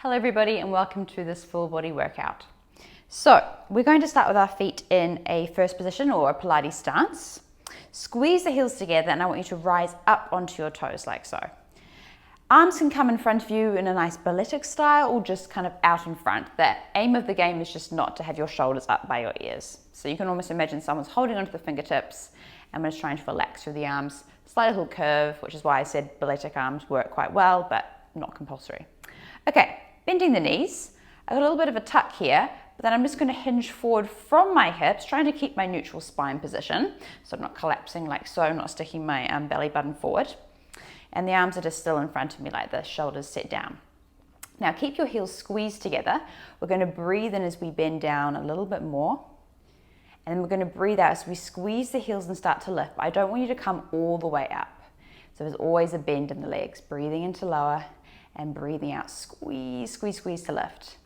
Hello everybody and welcome to this full body workout. So we're going to start with our feet in a first position or a Pilates stance. Squeeze the heels together and I want you to rise up onto your toes like so. Arms can come in front of you in a nice balletic style or just kind of out in front. The aim of the game is just not to have your shoulders up by your ears. So you can almost imagine someone's holding onto the fingertips and we're just trying to relax through the arms. Slight little curve, which is why I said balletic arms work quite well, but not compulsory. Okay. Bending the knees, I've got a little bit of a tuck here, but then I'm just going to hinge forward from my hips, trying to keep my neutral spine position, so I'm not collapsing like so, I'm not sticking my belly button forward. And the arms are just still in front of me like this, shoulders set down. Now keep your heels squeezed together. We're going to breathe in as we bend down a little bit more, and then we're going to breathe out as we squeeze the heels and start to lift. But I don't want you to come all the way up. So there's always a bend in the legs, breathing into lower, and breathing out, squeeze, squeeze, squeeze to lift.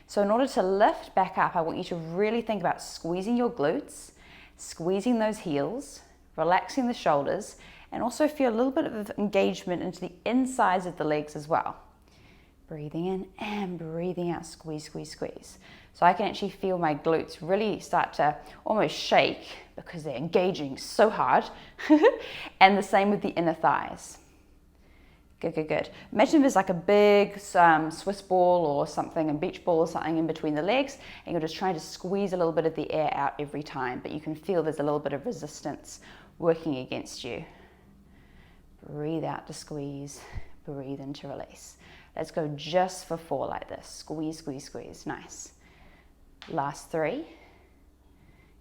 So in order to lift back up, I want you to really think about squeezing your glutes, squeezing those heels, relaxing the shoulders, and also feel a little bit of engagement into the insides of the legs as well. Breathing in and breathing out, squeeze, squeeze, squeeze. So I can actually feel my glutes really start to almost shake because they're engaging so hard. And the same with the inner thighs. Good, good, good. Imagine there's like a big Swiss ball or something, a beach ball or something in between the legs, and you're just trying to squeeze a little bit of the air out every time, but you can feel there's a little bit of resistance working against you. Breathe out to squeeze, breathe in to release. Let's go just for 4 like this. Squeeze, squeeze, squeeze. Nice. Last 3.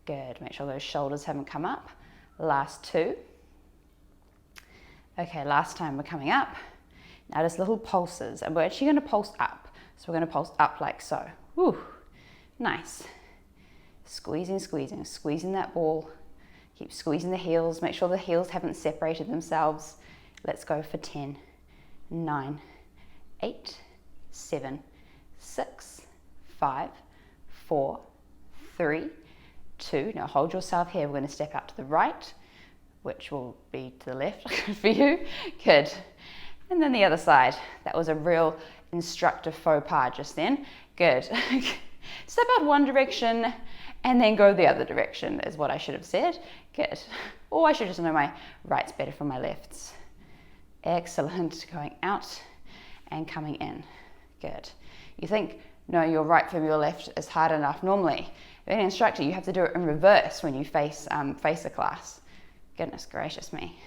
Good. Make sure those shoulders haven't come up. Last 2. Okay, last time we're coming up. Now just little pulses, and we're actually going to pulse up. So we're going to pulse up like so. Woo, nice. Squeezing, squeezing, squeezing that ball. Keep squeezing the heels. Make sure the heels haven't separated themselves. Let's go for 10, 9, 8, 7, 6, 5, 4, 3, 2. Now hold yourself here. We're going to step out to the right, which will be to the left for you. Good. And then the other side. That was a real instructive faux pas just then. Good. Step out one direction and then go the other direction is what I should have said. Good. Or I should just know my right's better from my lefts. Excellent. Going out and coming in. Good. You think, no, your right from your left is hard enough. Normally, being an instructor, you have to do it in reverse when you face a class. Goodness gracious me.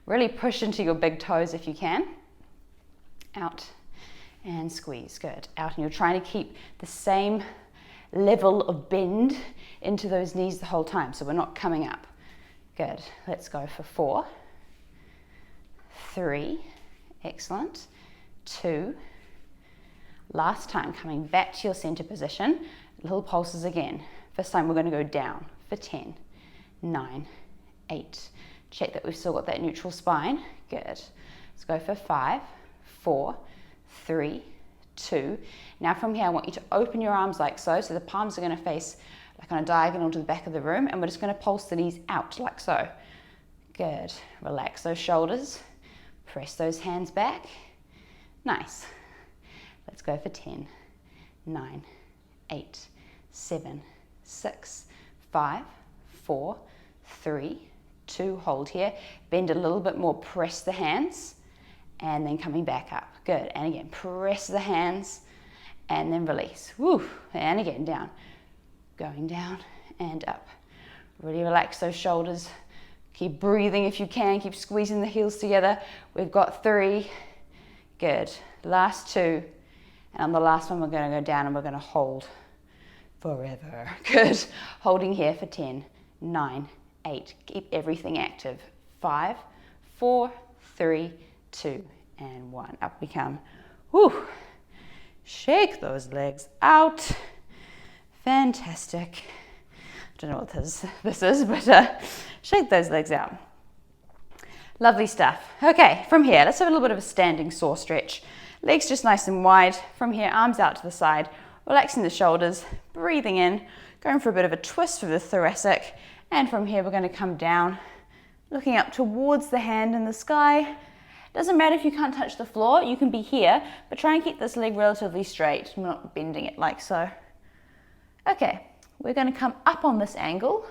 Really push into your big toes if you can. Out and squeeze. Good. Out, and you're trying to keep the same level of bend into those knees the whole time, so we're not coming up. Good. Let's go for 4, 3, excellent, 2. Last time, coming back to your center position, little pulses again. This time we're going to go down for 10, 9, 8. Check that we've still got that neutral spine. Good. Let's go for 5, 4, 3, 2. Now from here, I want you to open your arms like so. So the palms are going to face like on a diagonal to the back of the room, and we're just going to pulse the knees out like so. Good. Relax those shoulders. Press those hands back. Nice. Let's go for 10, 9, 8, 7, 6, 5, 4, 3, 2, hold here, bend a little bit more, press the hands, and then coming back up. Good. And again, press the hands, and then release. Woo. And again, down. Going down and up. Really relax those shoulders. Keep breathing if you can. Keep squeezing the heels together. We've got 3. Good. Last 2. And on the last one, we're going to go down and we're going to hold forever. Good. Holding here for 10, 9, 8. Keep everything active. 5, 4, 3, 2, and 1. Up we come. Woo. Shake those legs out. Fantastic. I don't know what this is, but shake those legs out. Lovely stuff. Okay, from here, let's have a little bit of a standing saw stretch. Legs just nice and wide. From here, arms out to the side, relaxing the shoulders, breathing in, going for a bit of a twist for the thoracic. And from here, we're going to come down, looking up towards the hand in the sky, Doesn't matter if you can't touch the floor, you can be here, but try and keep this leg relatively straight, not bending it like so. Okay, we're going to come up on this angle,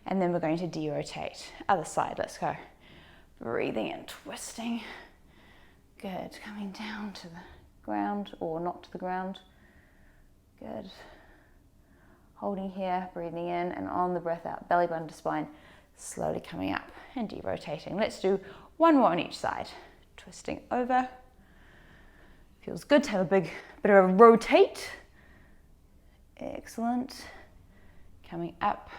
and then we're going to derotate. Other side, let's go. Breathing in, twisting. Good, coming down to the ground, or not to the ground. Good. Holding here, breathing in, and on the breath out, belly button to spine, slowly coming up and derotating. Let's do one more on each side. Twisting over. Feels good to have a bit of a rotate. Excellent. Coming up.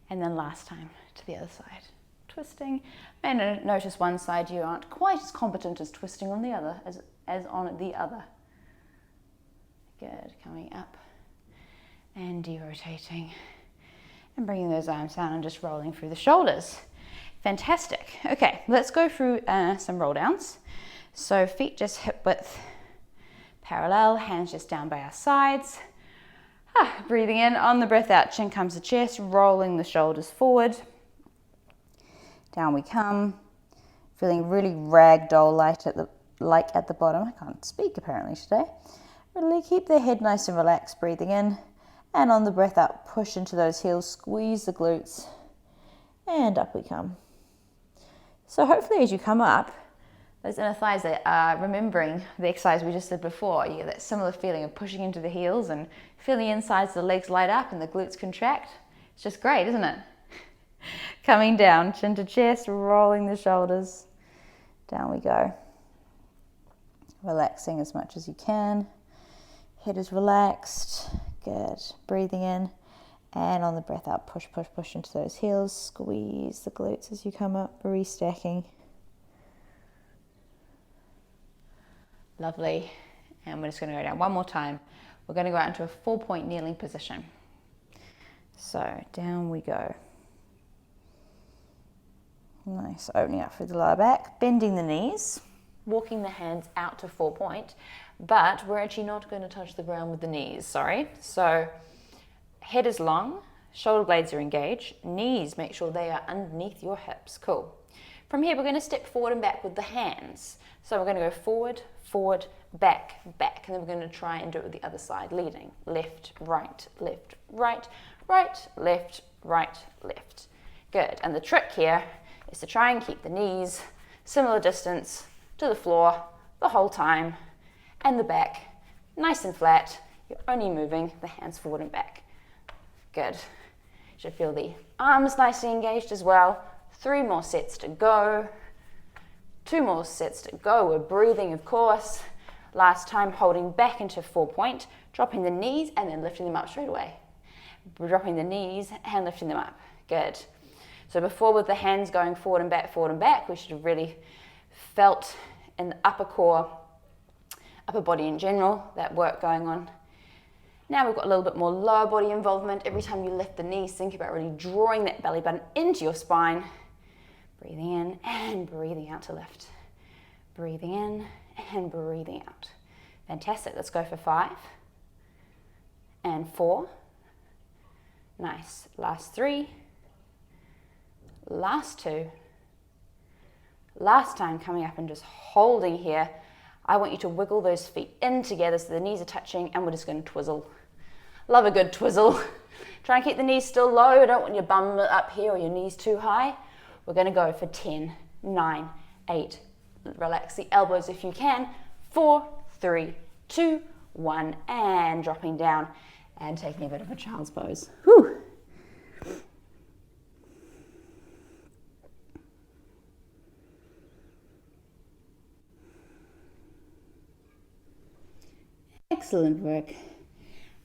And then last time to the other side. Twisting. And notice one side you aren't quite as competent as twisting on the other, as on the other. Good. Coming up and derotating. And bringing those arms down and just rolling through the shoulders. Fantastic. Okay, let's go through some roll downs. So feet just hip width parallel, hands just down by our sides. Breathing in, on the breath out, chin comes to chest, rolling the shoulders forward. Down we come. Feeling really ragdoll like at the bottom. I can't speak apparently today. Really keep the head nice and relaxed, breathing in. And on the breath out, push into those heels, squeeze the glutes, and up we come. So hopefully as you come up, those inner thighs are remembering the exercise we just did before. You get that similar feeling of pushing into the heels and feeling the insides of the legs light up and the glutes contract. It's just great, isn't it? Coming down, chin to chest, rolling the shoulders. Down we go. Relaxing as much as you can. Head is relaxed. Good. Breathing in, and on the breath out, push, push, push into those heels. Squeeze the glutes as you come up, restacking. Lovely. And we're just going to go down one more time. We're going to go out into a 4-point kneeling position. So down we go. Nice. Opening up through the lower back, bending the knees, walking the hands out to 4-point. But we're actually not going to touch the ground with the knees, sorry. So head is long, shoulder blades are engaged, knees, make sure they are underneath your hips. Cool. From here, we're going to step forward and back with the hands. So we're going to go forward, forward, back, back. And then we're going to try and do it with the other side, leading. Left, right, left, right, right, left, right, left. Good. And the trick here is to try and keep the knees similar distance to the floor the whole time. And the back, nice and flat. You're only moving the hands forward and back. Good. You should feel the arms nicely engaged as well. 3 more sets to go. 2 more sets to go. We're breathing, of course. Last time, holding back into 4-point, dropping the knees and then lifting them up straight away. Dropping the knees and lifting them up. Good. So before, with the hands going forward and back, we should have really felt in the upper core, upper body in general, that work going on. Now we've got a little bit more lower body involvement. Every time you lift the knees, think about really drawing that belly button into your spine. Breathing in and breathing out to lift. Breathing in and breathing out. Fantastic. Let's go for 5 and 4. Nice. Last 3. Last 2. Last time, coming up and just holding here. I want you to wiggle those feet in together so the knees are touching, and we're just going to twizzle. Love a good twizzle. Try and keep the knees still low. I don't want your bum up here or your knees too high. We're going to go for 10, 9, 8. Relax the elbows if you can. 4, 3, 2, 1, and dropping down and taking a bit of a child's pose. Whew. Excellent work.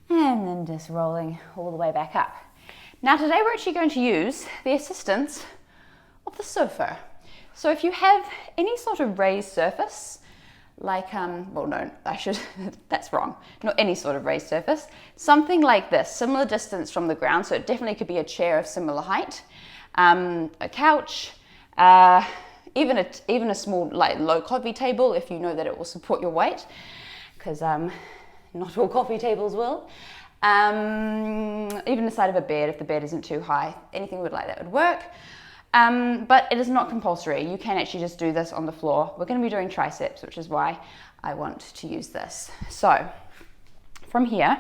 And then just rolling all the way back up. Now today we're actually going to use the assistance of the sofa. So if you have any sort of raised surface, like, well no, that's wrong. Not any sort of raised surface. Something like this, similar distance from the ground, so it definitely could be a chair of similar height, a couch, even a small, like, low coffee table if you know that it will support your weight, because not all coffee tables will. Even the side of a bed if the bed isn't too high. Anything like that would work. But it is not compulsory. You can actually just do this on the floor. We're going to be doing triceps, which is why I want to use this. So from here,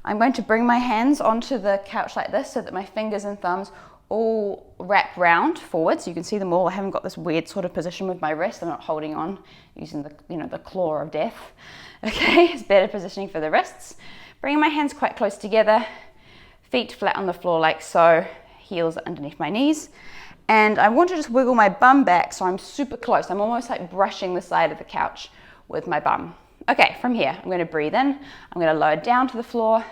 I'm going to bring my hands onto the couch like this so that my fingers and thumbs all wrap round forward, so you can see them all. I haven't got this weird sort of position with my wrist. I'm not holding on using the claw of death. Okay, it's better positioning for the wrists. Bringing my hands quite close together, feet flat on the floor like so, heels underneath my knees. And I want to just wiggle my bum back so I'm super close. I'm almost like brushing the side of the couch with my bum. Okay, from here, I'm going to breathe in, I'm going to lower down to the floor, and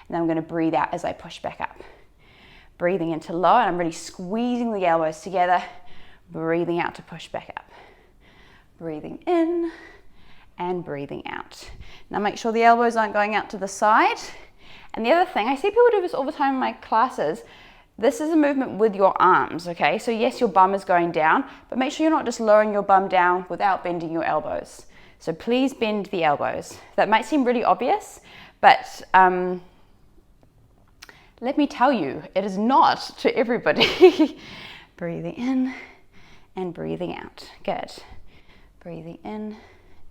then I'm going to breathe out as I push back up. Breathing into low, and I'm really squeezing the elbows together, breathing out to push back up. Breathing in and breathing out. Now make sure the elbows aren't going out to the side. And the other thing, I see people do this all the time in my classes, this is a movement with your arms, okay? So yes, your bum is going down, but make sure you're not just lowering your bum down without bending your elbows. So please bend the elbows. That might seem really obvious, but let me tell you, it is not to everybody. Breathing in and breathing out. Good. Breathing in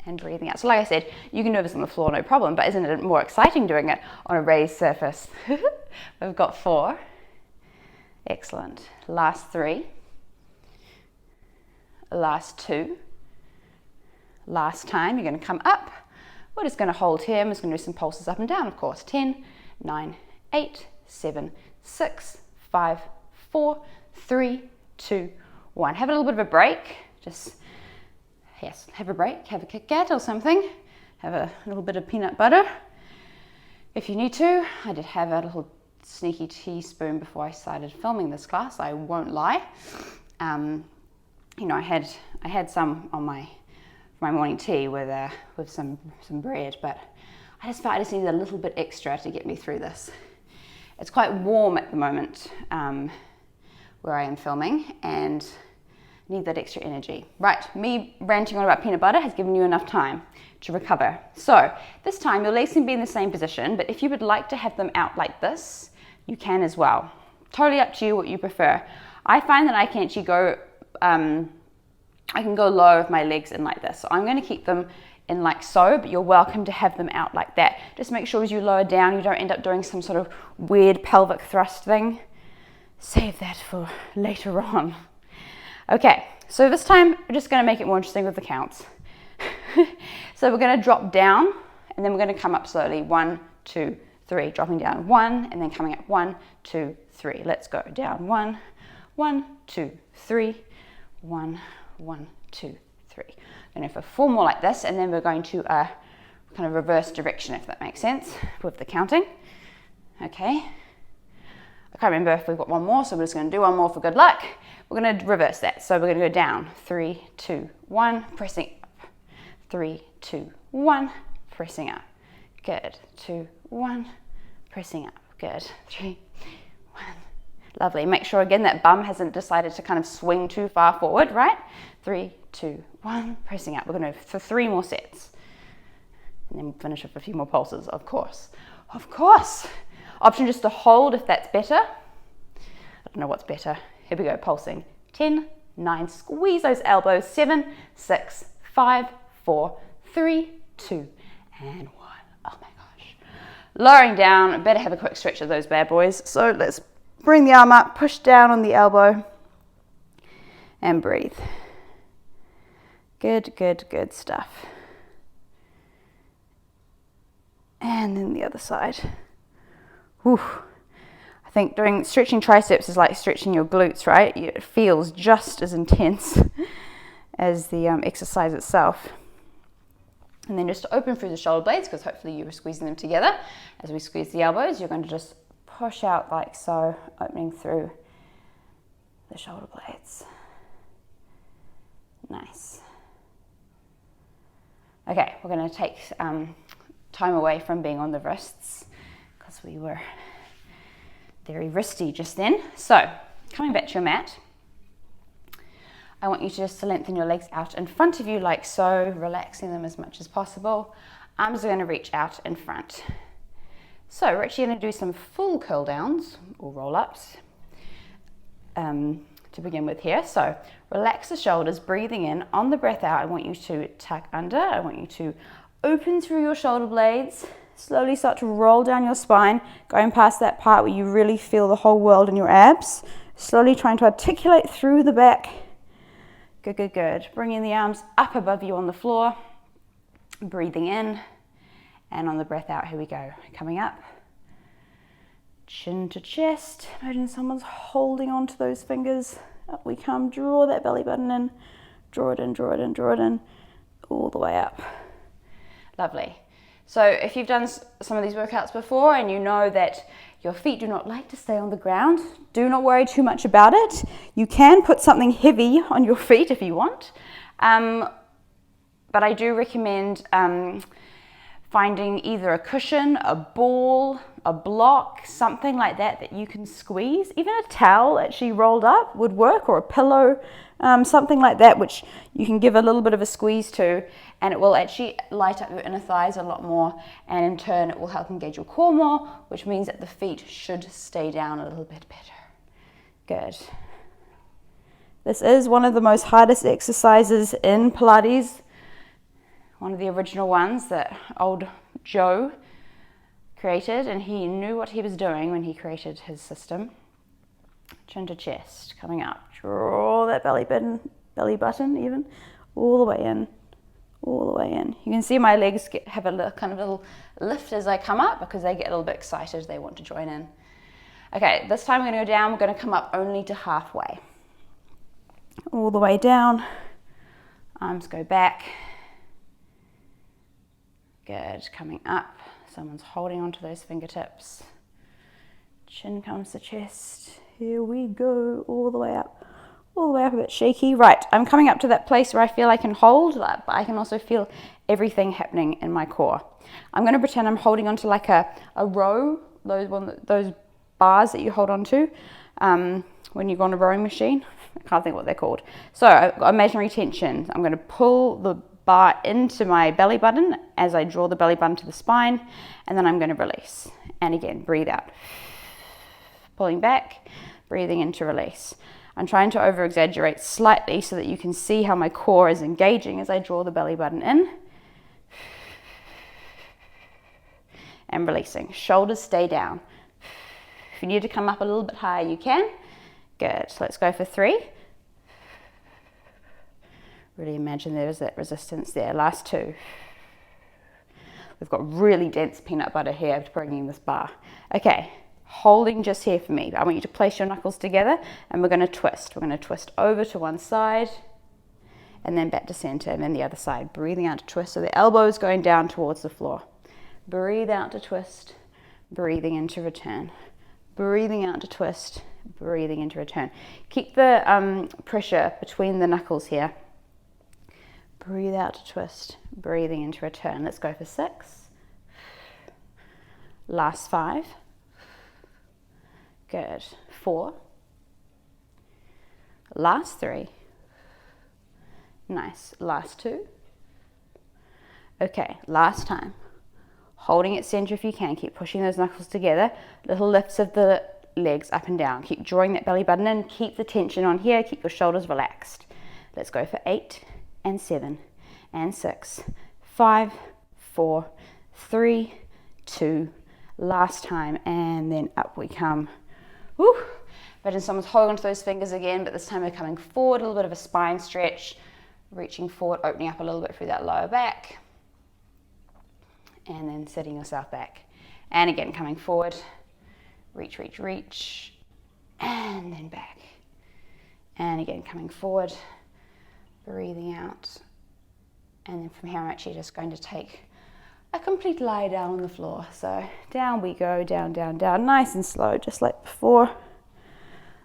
and breathing out. So like I said, you can do this on the floor, no problem, but isn't it more exciting doing it on a raised surface? We've got 4. Excellent. Last 3. Last 2. Last time, you're going to come up. We're just going to hold here. I'm just going to do some pulses up and down, of course. 10, 9, 8, 7, 6, 5, 4, 3, 2, 1. Have a little bit of a break. Just, yes, have a break. Have a Kit Kat or something. Have a little bit of peanut butter if you need to. I did have a little sneaky teaspoon before I started filming this class. I won't lie. I had some on my morning tea with some bread, but I just felt I just needed a little bit extra to get me through this. It's quite warm at the moment where I am filming and need that extra energy. Right, me ranting on about peanut butter has given you enough time to recover. So this time your legs can be in the same position, but if you would like to have them out like this, you can as well. Totally up to you what you prefer. I find that I can actually go, I can go low with my legs in like this. So I'm going to keep them in like so, but you're welcome to have them out like that. Just make sure as you lower down, you don't end up doing some sort of weird pelvic thrust thing. Save that for later on. Okay, so this time we're just going to make it more interesting with the counts. So we're going to drop down and then we're going to come up slowly. 1, 2, 3, dropping down 1 and then coming up 1, 2, 3. Let's go down 1, 1, 2, 3, 1, 1, 2, 3. And for 4 more like this, and then we're going to kind of reverse direction, if that makes sense, with the counting. Okay. I can't remember if we've got 1 more, so we're just going to do 1 more for good luck. We're going to reverse that. So we're going to go down. 3, 2, 1, pressing up. 3, 2, 1, pressing up. Good. 2, 1, pressing up. Good. 3, 1. Lovely. Make sure again that bum hasn't decided to kind of swing too far forward, right? 3, 2, 1, pressing up. We're going to for 3 more sets. And then we'll finish with a few more pulses, of course. Of course. Option just to hold if that's better. I don't know what's better. Here we go, pulsing. 10, 9, squeeze those elbows. 7, 6, 5, 4, 3, 2, and 1. Oh my gosh. Lowering down, better have a quick stretch of those bad boys. So let's bring the arm up, push down on the elbow, and breathe. Good, good, good stuff. And then the other side. Whew. I think stretching triceps is like stretching your glutes, right? It feels just as intense as the exercise itself. And then just to open through the shoulder blades, because hopefully you were squeezing them together. As we squeeze the elbows, you're going to just push out like so, opening through the shoulder blades. Nice. Okay, we're going to take time away from being on the wrists because we were very wristy just then. So, coming back to your mat, I want you just to lengthen your legs out in front of you like so, relaxing them as much as possible. Arms are going to reach out in front. So we're actually going to do some full curl downs or roll ups. to begin with here. So relax the shoulders, breathing in. On the breath out, I want you to tuck under. I want you to open through your shoulder blades. Slowly start to roll down your spine, going past that part where you really feel the whole world in your abs. Slowly trying to articulate through the back. Good, good, good. Bringing the arms up above you on the floor. Breathing in. And on the breath out, here we go. Coming up. Chin to chest. Imagine someone's holding on to those fingers. Up we come. Draw that belly button in. Draw it in, draw it in, draw it in. All the way up. Lovely. So if you've done some of these workouts before and you know that your feet do not like to stay on the ground, do not worry too much about it. You can put something heavy on your feet if you want. But I do recommend finding either a cushion, a ball, a block, something like that you can squeeze. Even a towel actually rolled up would work, or a pillow, something like that, which you can give a little bit of a squeeze to, and it will actually light up your inner thighs a lot more, and in turn it will help engage your core more, which means that the feet should stay down a little bit better. Good. This is one of the most hardest exercises in Pilates. One of the original ones that old Joe created, and he knew what he was doing when he created his system. Chin to chest, coming up. Draw that belly button even, all the way in, all the way in. You can see my legs have a little lift as I come up because they get a little bit excited, they want to join in. Okay, this time we're going to go down, we're going to come up only to halfway. All the way down, arms go back. Good, coming up, someone's holding onto those fingertips. Chin comes to chest, here we go, all the way up a bit shaky. Right, I'm coming up to that place where I feel I can hold, but I can also feel everything happening in my core. I'm going to pretend I'm holding onto like a row, those bars that you hold onto when you go on a rowing machine. I can't think what they're called. So I've got imaginary tension. I'm going to pull the bar into my belly button as I draw the belly button to the spine, and then I'm going to release. And again, breathe out. Pulling back, breathing in to release. I'm trying to over exaggerate slightly so that you can see how my core is engaging as I draw the belly button in. And releasing. Shoulders stay down. If you need to come up a little bit higher, you can. Good. So let's go for 3. Really imagine there's that resistance there. Last 2. We've got really dense peanut butter here to bring in this bar. Okay, holding just here for me. I want you to place your knuckles together and we're going to twist. We're going to twist over to one side and then back to center and then the other side. Breathing out to twist so the elbow is going down towards the floor. Breathe out to twist, breathing in to return. Breathing out to twist, breathing in to return. Keep the pressure between the knuckles here. Breathe out to twist, breathing into return. Let's go for 6. Last 5. Good. 4. Last 3. Nice. Last 2. Okay, last time. Holding it center if you can. Keep pushing those knuckles together. Little lifts of the legs up and down. Keep drawing that belly button in. Keep the tension on here. Keep your shoulders relaxed. Let's go for 8 and 7 and 6. 5, 4, 3, 2. Last time. And then up we come. Woo! Imagine someone's holding onto those fingers again, but this time we're coming forward. A little bit of a spine stretch. Reaching forward, opening up a little bit through that lower back. And then setting yourself back. And again, coming forward. Reach, reach, reach. And then back. And again, coming forward. Breathing out. And then from here, I'm actually just going to take a complete lie down on the floor. So down we go, down, down, down. Nice and slow, just like before.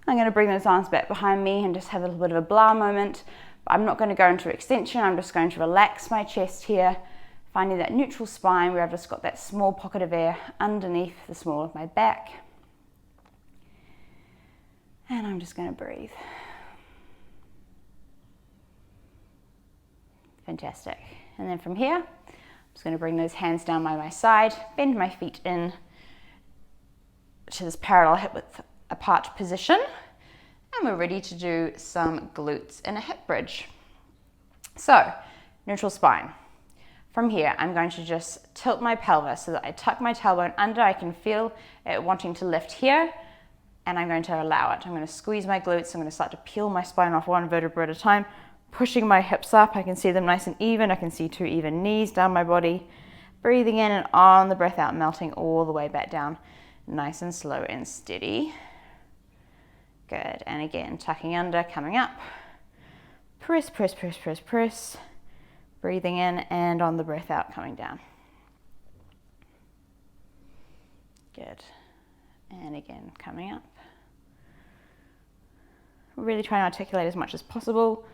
I'm going to bring those arms back behind me and just have a little bit of a blah moment. But I'm not going to go into extension. I'm just going to relax my chest here. Finding that neutral spine where I've just got that small pocket of air underneath the small of my back. And I'm just going to breathe. Fantastic. And then from here, I'm just going to bring those hands down by my side, bend my feet in to this parallel hip width apart position. And we're ready to do some glutes and a hip bridge. So, neutral spine. From here, I'm going to just tilt my pelvis so that I tuck my tailbone under. I can feel it wanting to lift here, and I'm going to allow it. I'm going to squeeze my glutes. I'm going to start to peel my spine off one vertebra at a time, pushing my hips up. I can see them nice and even. I can see 2 even knees down my body. Breathing in, and on the breath out, melting all the way back down. Nice and slow and steady. Good. And again, tucking under, coming up. Press, press, press, press, press. Breathing in, and on the breath out, coming down. Good. And again, coming up. Really try and articulate as much as possible.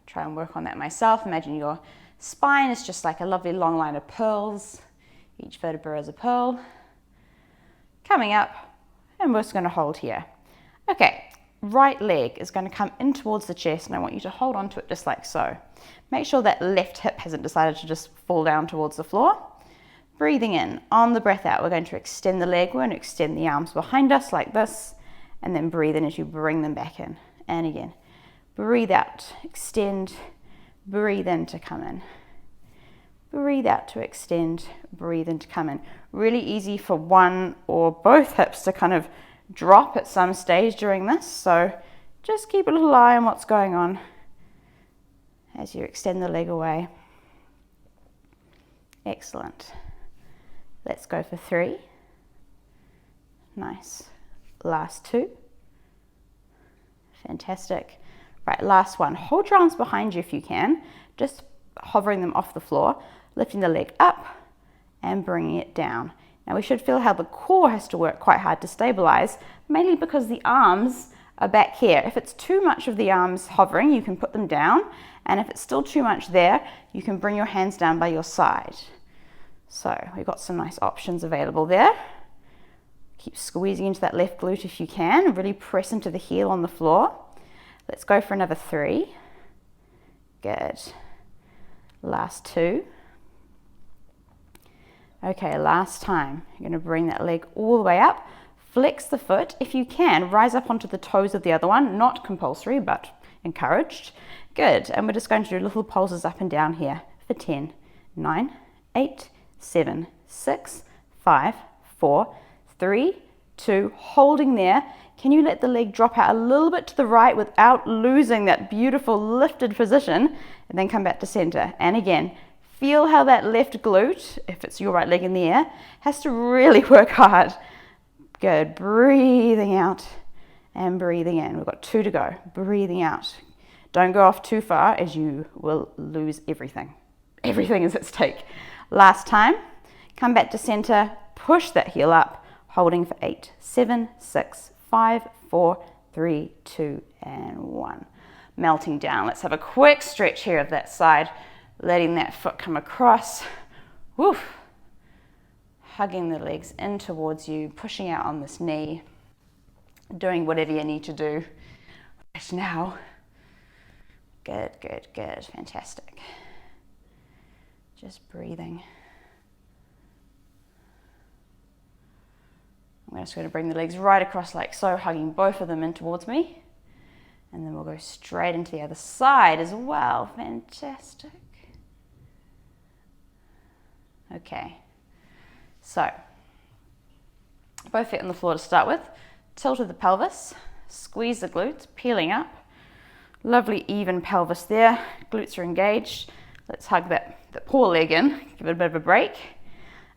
Try and work on that myself. Imagine your spine is just like a lovely long line of pearls. Each vertebra is a pearl. Coming up, and we're just going to hold here. Okay, right leg is going to come in towards the chest, and I want you to hold on to it just like so. Make sure that left hip hasn't decided to just fall down towards the floor. Breathing in, on the breath out, we're going to extend the leg. We're going to extend the arms behind us like this, and then breathe in as you bring them back in. And again, breathe out, extend, breathe in to come in. Breathe out to extend, breathe in to come in. Really easy for one or both hips to kind of drop at some stage during this, so just keep a little eye on what's going on as you extend the leg away. Excellent. Let's go for 3. Nice. Last 2. Fantastic. Right, last one. Hold your arms behind you if you can, just hovering them off the floor, lifting the leg up and bringing it down. Now we should feel how the core has to work quite hard to stabilize, mainly because the arms are back here. If it's too much of the arms hovering, you can put them down, and if it's still too much there, you can bring your hands down by your side. So we've got some nice options available there. Keep squeezing into that left glute if you can. Really press into the heel on the floor. Let's go for another 3. Good. Last 2. Okay, last time. You're going to bring that leg all the way up. Flex the foot. If you can, rise up onto the toes of the other one. Not compulsory, but encouraged. Good. And we're just going to do little pulses up and down here for 10, 9, 8, 7, 6, 5, 4, 3, 2, holding there. Can you let the leg drop out a little bit to the right without losing that beautiful lifted position, and then come back to center. And again, feel how that left glute, if it's your right leg in the air, has to really work hard. Good. Breathing out and breathing in. We've got 2 to go. Breathing out. Don't go off too far, as you will lose everything. Everything is at stake. Last time. Come back to center. Push that heel up. Holding for 8, 7, 6, 5, 4, 3, 2, and 1. Melting down. Let's have a quick stretch here of that side. Letting that foot come across. Woof. Hugging the legs in towards you. Pushing out on this knee. Doing whatever you need to do right now. Good, good, good. Fantastic. Just breathing. I'm just going to bring the legs right across like so, hugging both of them in towards me. And then we'll go straight into the other side as well. Fantastic. Okay. So, both feet on the floor to start with. Tilt of the pelvis. Squeeze the glutes, peeling up. Lovely even pelvis there. Glutes are engaged. Let's hug that poor leg in. Give it a bit of a break.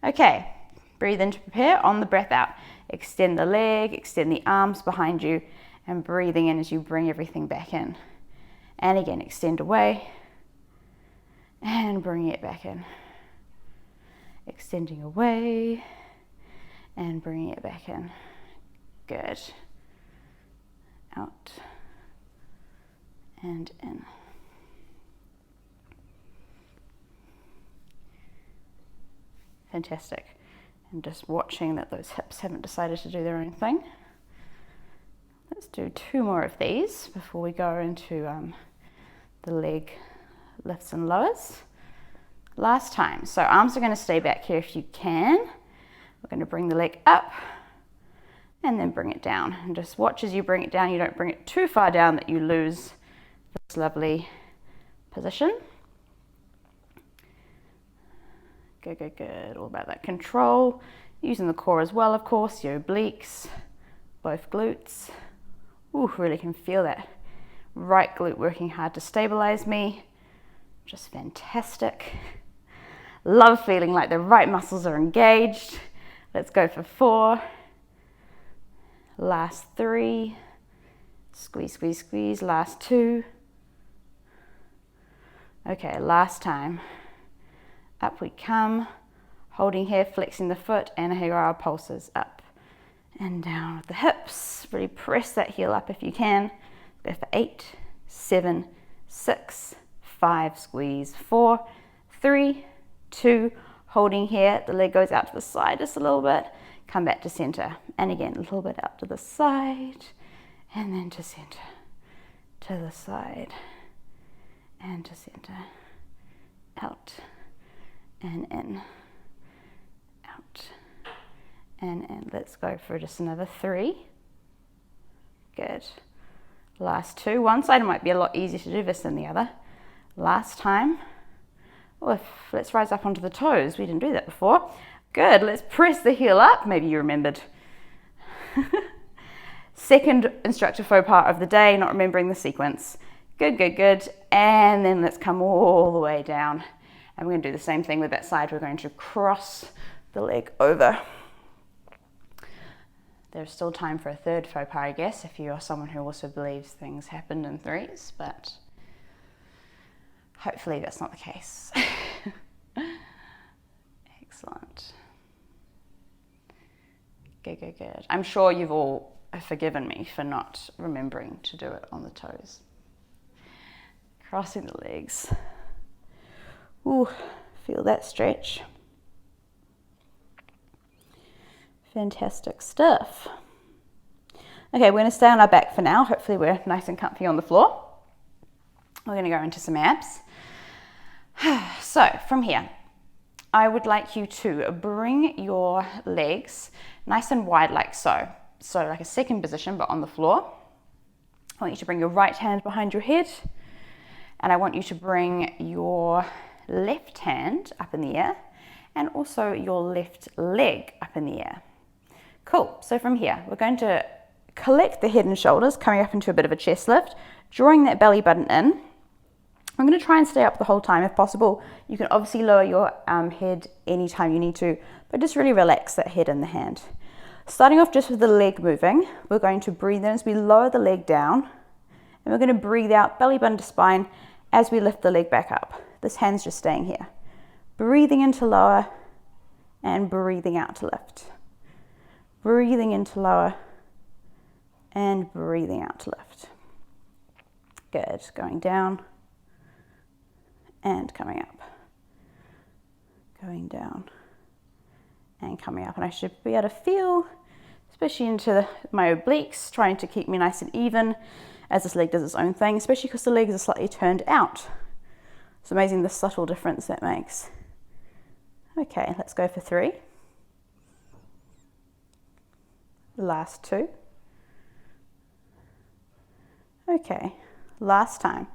Okay. Breathe in to prepare. On the breath out. Extend the leg, extend the arms behind you, and breathing in as you bring everything back in. And again, extend away, and bring it back in. Extending away, and bringing it back in. Good. Out, and in. Fantastic. And just watching that those hips haven't decided to do their own thing. Let's do 2 more of these before we go into the leg lifts and lowers. Last time. So arms are going to stay back here if you can. We're going to bring the leg up and then bring it down. And just watch as you bring it down. You don't bring it too far down that you lose this lovely position. Good, good, good. All about that control. Using the core as well, of course, your obliques, both glutes. Ooh, really can feel that right glute working hard to stabilize me. Just fantastic. Love feeling like the right muscles are engaged. Let's go for 4. Last 3. Squeeze, squeeze, squeeze. Last 2. Okay, last time. Up we come. Holding here, flexing the foot, and here are our pulses. Up and down with the hips. Really press that heel up if you can. Go for 8, 7, 6, 5, squeeze, 4, 3, 2, holding here. The leg goes out to the side just a little bit. Come back to center. And again, a little bit out to the side, and then to center. To the side, and to center. Out, and in. Out and in. Let's go for just another 3. Good. Last 2. One side might be a lot easier to do this than the other. Last time. Let's rise up onto the toes. We didn't do that before. Good. Let's press the heel up. Maybe you remembered. Second instructor faux pas of the day, not remembering the sequence. Good, good, good. And then let's come all the way down. And we're going to do the same thing with that side. We're going to cross the leg over. There's still time for a third faux pas, I guess, if you are someone who also believes things happen in 3s, but hopefully that's not the case. Excellent. Good, good, good. I'm sure you've all forgiven me for not remembering to do it on the toes. Crossing the legs. Ooh, feel that stretch. Fantastic stuff. Okay, we're going to stay on our back for now. Hopefully we're nice and comfy on the floor. We're going to go into some abs. So from here, I would like you to bring your legs nice and wide like so. So like a second position, but on the floor. I want you to bring your right hand behind your head. And I want you to bring your left hand up in the air and also your left leg up in the air. Cool. So from here, we're going to collect the head and shoulders, coming up into a bit of a chest lift, drawing that belly button in. I'm going to try and stay up the whole time if possible. You can obviously lower your head anytime you need to, but just really relax that head and the hand. Starting off just with the leg moving, we're going to breathe in as we lower the leg down, and we're going to breathe out belly button to spine as we lift the leg back up. This hand's just staying here. Breathing in to lower and breathing out to lift. Breathing in to lower and breathing out to lift. Good. Going down and coming up. Going down and coming up. And I should be able to feel, especially into my obliques, trying to keep me nice and even as this leg does its own thing, especially because the legs are slightly turned out. It's amazing the subtle difference that makes. Okay, let's go for 3. Last 2. Okay, last time.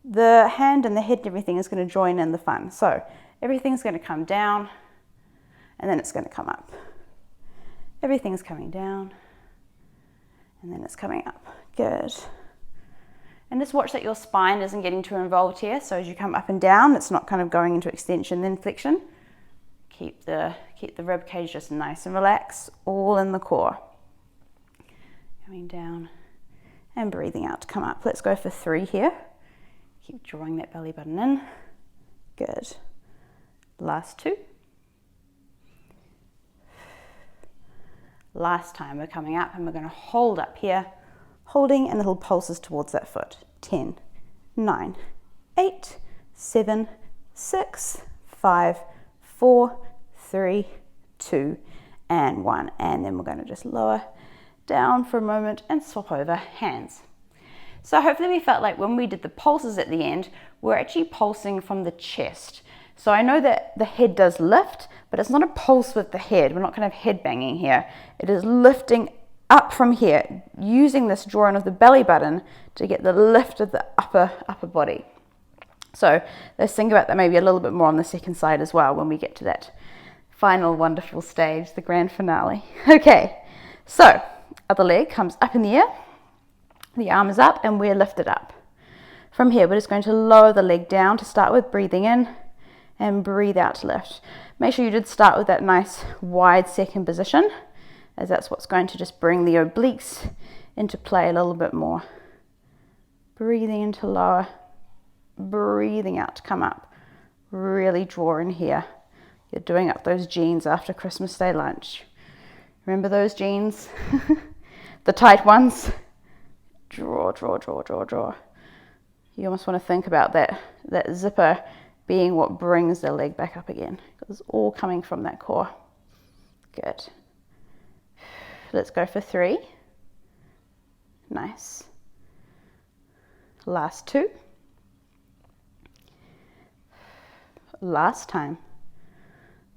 The hand and the head and everything is going to join in the fun. So everything's going to come down and then it's going to come up. Everything's coming down and then it's coming up. Good. And just watch that your spine isn't getting too involved here. So as you come up and down, it's not kind of going into extension then flexion. Keep the rib cage just nice and relaxed, all in the core. Coming down and breathing out to come up. Let's go for 3 here. Keep drawing that belly button in. Good. Last 2. Last time we're coming up and we're going to hold up here, holding and little pulses towards that foot. 10, 9, 8, 7, 6, 5, 4, 3, 2, and 1. And then we're going to just lower down for a moment and swap over hands. So hopefully we felt like when we did the pulses at the end, we're actually pulsing from the chest. So I know that the head does lift, but it's not a pulse with the head. We're not kind of head banging here. It is lifting up from here, using this drawing of the belly button to get the lift of the upper body. So let's think about that maybe a little bit more on the second side as well when we get to that final wonderful stage, the grand finale. Okay, so other leg comes up in the air, the arm is up and we're lifted up. From here, we're just going to lower the leg down to start with, breathing in and breathe out to lift. Make sure you did start with that nice wide second position, as that's what's going to just bring the obliques into play a little bit more. Breathing in to lower, breathing out to come up. Really draw in here. You're doing up those jeans after Christmas Day lunch. Remember those jeans? The tight ones? Draw, draw, draw, draw, draw. You almost want to think about that zipper being what brings the leg back up again. It's all coming from that core. Good. Let's go for 3. Nice. Last 2. Last time.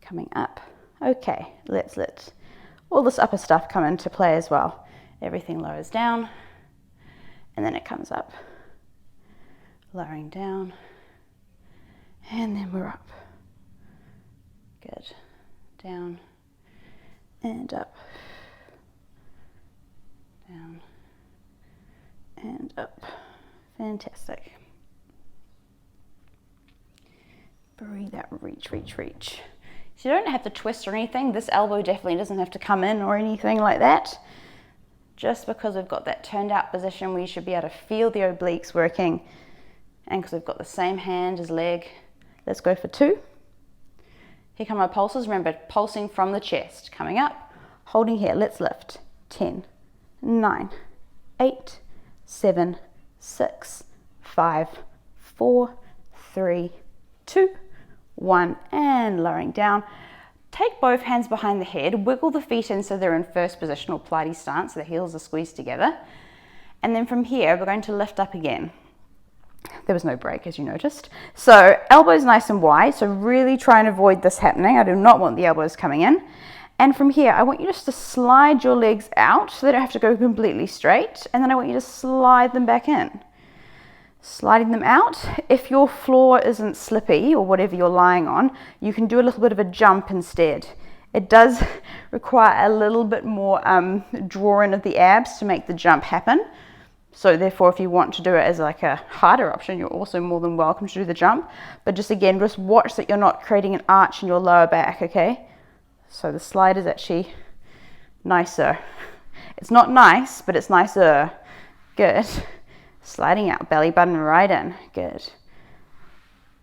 Coming up. Okay, let's let all this upper stuff come into play as well. Everything lowers down and then it comes up. Lowering down and then we're up. Good. Down and up. Down and up. Fantastic. Breathe out, reach, reach, reach. So you don't have to twist or anything. This elbow definitely doesn't have to come in or anything like that. Just because we've got that turned out position, we should be able to feel the obliques working. And because we've got the same hand as leg. Let's go for 2. Here come our pulses. Remember, pulsing from the chest. Coming up, holding here. Let's lift. 10, 9, 8, 7, 6, 5, 4, 3, 2, 1. And lowering down. Take both hands behind the head. Wiggle the feet in so they're in first position or Pilates stance. So the heels are squeezed together. And then from here, we're going to lift up again. There was no break, as you noticed. So elbows nice and wide. So really try and avoid this happening. I do not want the elbows coming in. And from here, I want you just to slide your legs out so they don't have to go completely straight. And then I want you to slide them back in. Sliding them out. If your floor isn't slippy or whatever you're lying on, you can do a little bit of a jump instead. It does require a little bit more draw in of the abs to make the jump happen. So therefore, if you want to do it as like a harder option, you're also more than welcome to do the jump. But just again, just watch that you're not creating an arch in your lower back, okay? So the slide is actually nicer. It's not nice, but it's nicer. Good. Sliding out, belly button right in. Good.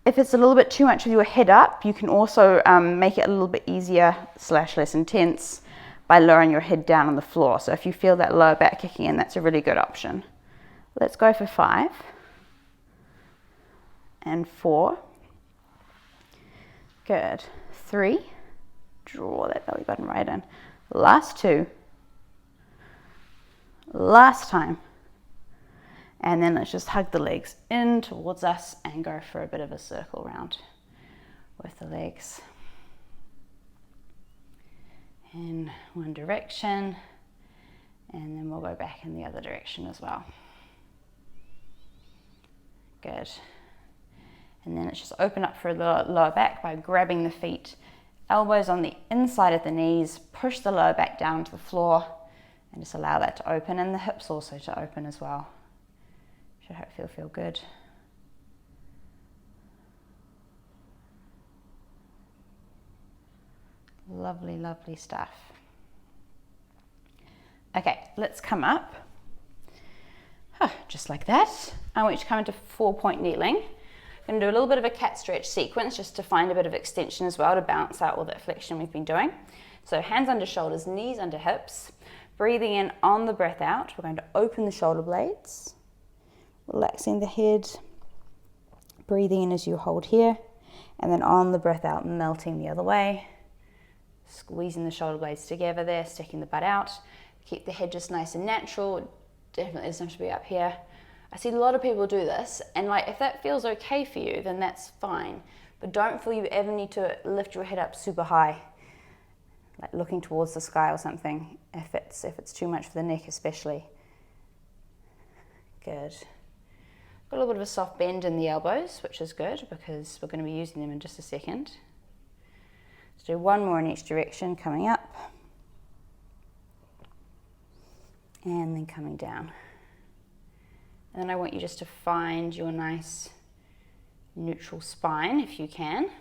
If it's a little bit too much with your head up, you can also make it a little bit easier / less intense by lowering your head down on the floor. So if you feel that lower back kicking in, that's a really good option. Let's go for 5 and 4. Good. 3. Draw that belly button right in. Last 2. Last time. And then let's just hug the legs in towards us and go for a bit of a circle round with the legs. In one direction, and then we'll go back in the other direction as well. Good. And then let's just open up for the lower back by grabbing the feet, elbows on the inside of the knees, push the lower back down to the floor, and just allow that to open, and the hips also to open as well. Should hopefully feel good. Lovely, lovely stuff. Okay, let's come up. Just like that. I want you to come into 4-point kneeling. I'm going to do a little bit of a cat stretch sequence just to find a bit of extension as well to balance out all that flexion we've been doing. So hands under shoulders, knees under hips. Breathing in on the breath out. We're going to open the shoulder blades. Relaxing the head. Breathing in as you hold here. And then on the breath out, melting the other way. Squeezing the shoulder blades together there, sticking the butt out. Keep the head just nice and natural. It definitely doesn't have to be up here. I see a lot of people do this, and like if that feels okay for you, then that's fine. But don't feel you ever need to lift your head up super high. like looking towards the sky or something, if it's too much for the neck especially. Good. Got a little bit of a soft bend in the elbows, which is good because we're going to be using them in just a second. Let's do one more in each direction, coming up and then coming down. And then I want you just to find your nice neutral spine if you can,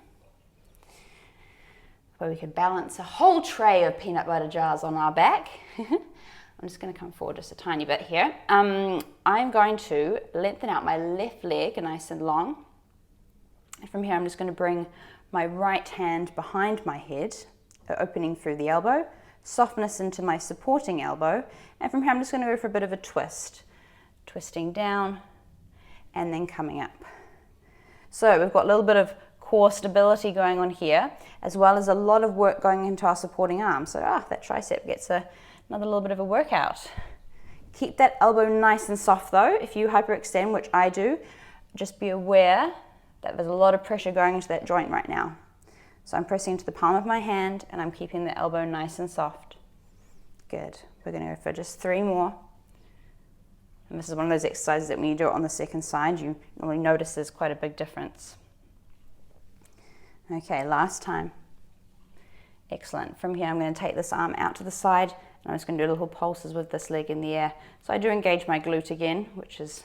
where we could balance a whole tray of peanut butter jars on our back. I'm just going to come forward just a tiny bit here. I'm going to lengthen out my left leg nice and long. And from here I'm just going to bring my right hand behind my head, opening through the elbow, softness into my supporting elbow, and from here I'm just going to go for a bit of a twist. Twisting down and then coming up. So we've got a little bit of core stability going on here, as well as a lot of work going into our supporting arm. So that tricep gets another little bit of a workout. Keep that elbow nice and soft though. If you hyperextend, which I do, just be aware that there's a lot of pressure going into that joint right now. So I'm pressing into the palm of my hand and I'm keeping the elbow nice and soft. Good. We're going to go for just 3 more. And this is one of those exercises that when you do it on the second side, you normally notice there's quite a big difference. Okay, last time. Excellent. From here, I'm going to take this arm out to the side, and I'm just going to do little pulses with this leg in the air. So I do engage my glute again, which is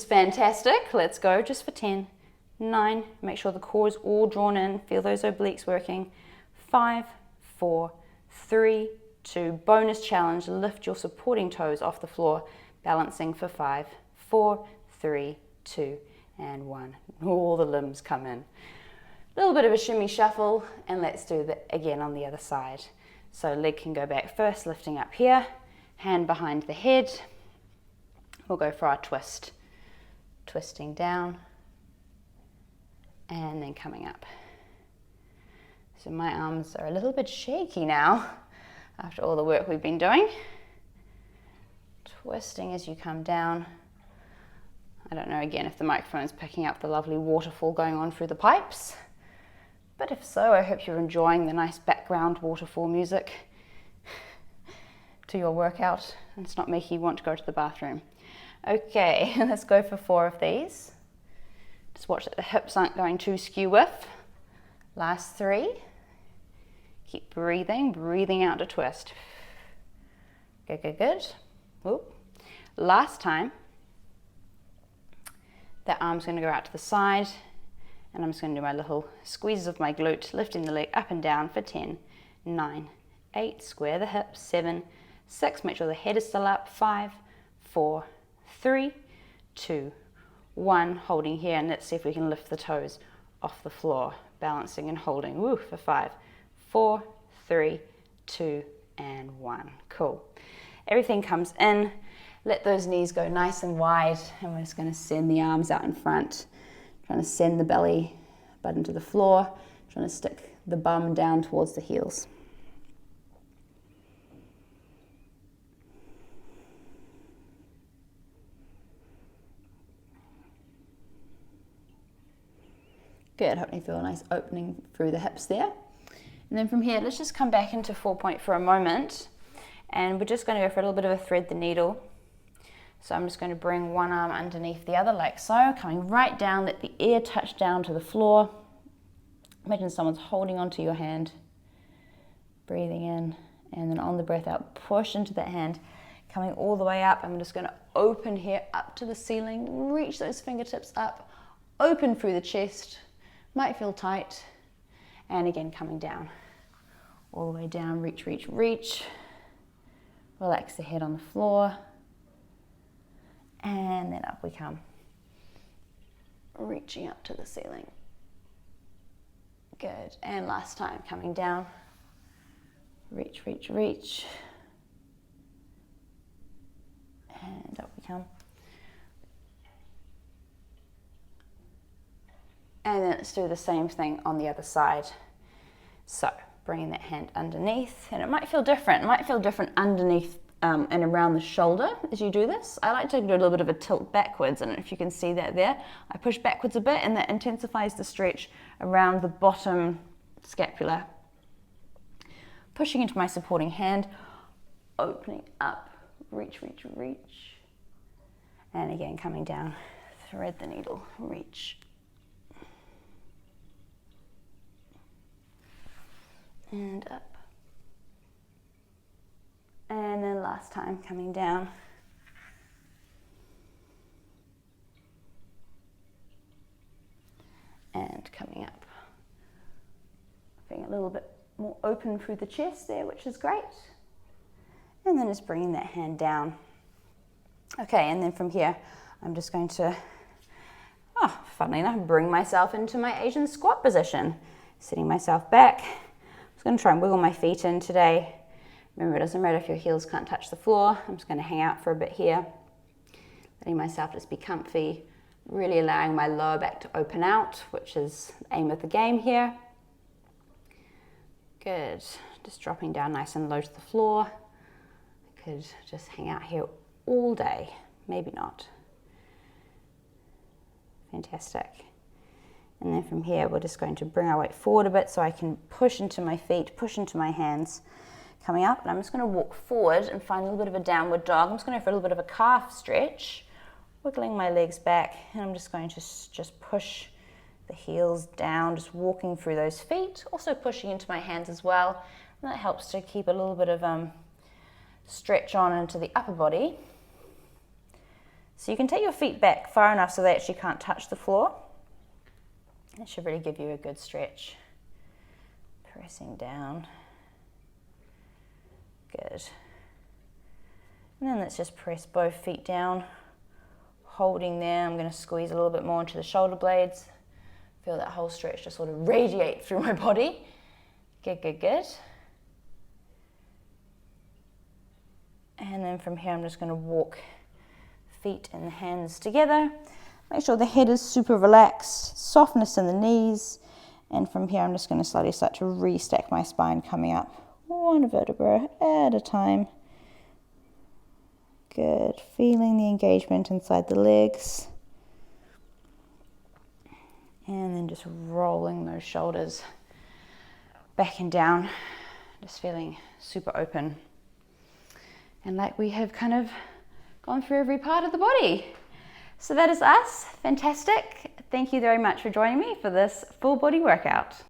fantastic. Let's go just for 10, 9. Make sure the core is all drawn in. Feel those obliques working. 5, 4, 3, 2. Bonus challenge. Lift your supporting toes off the floor. Balancing for 5, 4, 3, 2, and 1. All the limbs come in. A little bit of a shimmy shuffle, and let's do that again on the other side. So leg can go back first, lifting up here, hand behind the head. We'll go for our twist. Twisting down, and then coming up. So my arms are a little bit shaky now, after all the work we've been doing. Twisting as you come down. I don't know again if the microphone's picking up the lovely waterfall going on through the pipes, but if so, I hope you're enjoying the nice background waterfall music to your workout and it's not making you want to go to the bathroom. Okay, let's go for 4 of these. Just watch that the hips aren't going too skew with. Last 3. Keep breathing out to twist. Good, good, good. Whoop. Last time, that arm's going to go out to the side, and I'm just going to do my little squeezes of my glute, lifting the leg up and down for 10, 9, 8, square the hips, 7, 6, make sure the head is still up, 5, 4, 3, 2, 1, holding here, and let's see if we can lift the toes off the floor, balancing and holding, woo, for 5, 4, 3, 2, and 1. Cool. Everything comes in, let those knees go nice and wide, and we're just going to send the arms out in front, trying to send the belly button to the floor, trying to stick the bum down towards the heels. Good, hope you feel a nice opening through the hips there. And then from here, let's just come back into 4 point for a moment. And we're just going to go for a little bit of a thread the needle. So I'm just going to bring one arm underneath the other like so, coming right down, let the ear touch down to the floor. Imagine someone's holding onto your hand, breathing in, and then on the breath out, push into that hand, coming all the way up. I'm just going to open here up to the ceiling, reach those fingertips up, open through the chest, might feel tight, and again coming down, all the way down, reach, reach, reach. Relax the head on the floor, and then up we come, reaching up to the ceiling. Good, and last time, coming down, reach, reach, reach, and up we come. And then let's do the same thing on the other side. So, bringing that hand underneath, and it might feel different. It might feel different underneath and around the shoulder as you do this. I like to do a little bit of a tilt backwards, and if you can see that there, I push backwards a bit, and that intensifies the stretch around the bottom scapula. pushing into my supporting hand, opening up, reach, reach, reach. And again, coming down, thread the needle, reach. And up. And then last time, coming down. And coming up. Being a little bit more open through the chest there, which is great. And then just bringing that hand down. Okay, and then from here, I'm just going to, funnily enough, bring myself into my Asian squat position. Sitting myself back. I'm just going to try and wiggle my feet in today. Remember, it doesn't matter if your heels can't touch the floor. I'm just going to hang out for a bit here. Letting myself just be comfy. Really allowing my lower back to open out, which is the aim of the game here. Good. Just dropping down nice and low to the floor. I could just hang out here all day. Maybe not. Fantastic. And then from here, we're just going to bring our weight forward a bit so I can push into my feet, push into my hands. Coming up, and I'm just going to walk forward and find a little bit of a downward dog. I'm just going to go for a little bit of a calf stretch. Wiggling my legs back, and I'm just going to just push the heels down, just walking through those feet, also pushing into my hands as well. And that helps to keep a little bit of stretch on into the upper body. So you can take your feet back far enough so they actually can't touch the floor. That should really give you a good stretch. Pressing down. Good. And then let's just press both feet down. Holding there, I'm going to squeeze a little bit more into the shoulder blades. Feel that whole stretch just sort of radiate through my body. Good, good, good. And then from here, I'm just going to walk feet and hands together. Make sure the head is super relaxed, softness in the knees. And from here, I'm just going to slowly start to restack my spine, coming up one vertebra at a time. Good, feeling the engagement inside the legs. And then just rolling those shoulders back and down, just feeling super open. And like we have kind of gone through every part of the body. So that is us, fantastic. Thank you very much for joining me for this full body workout.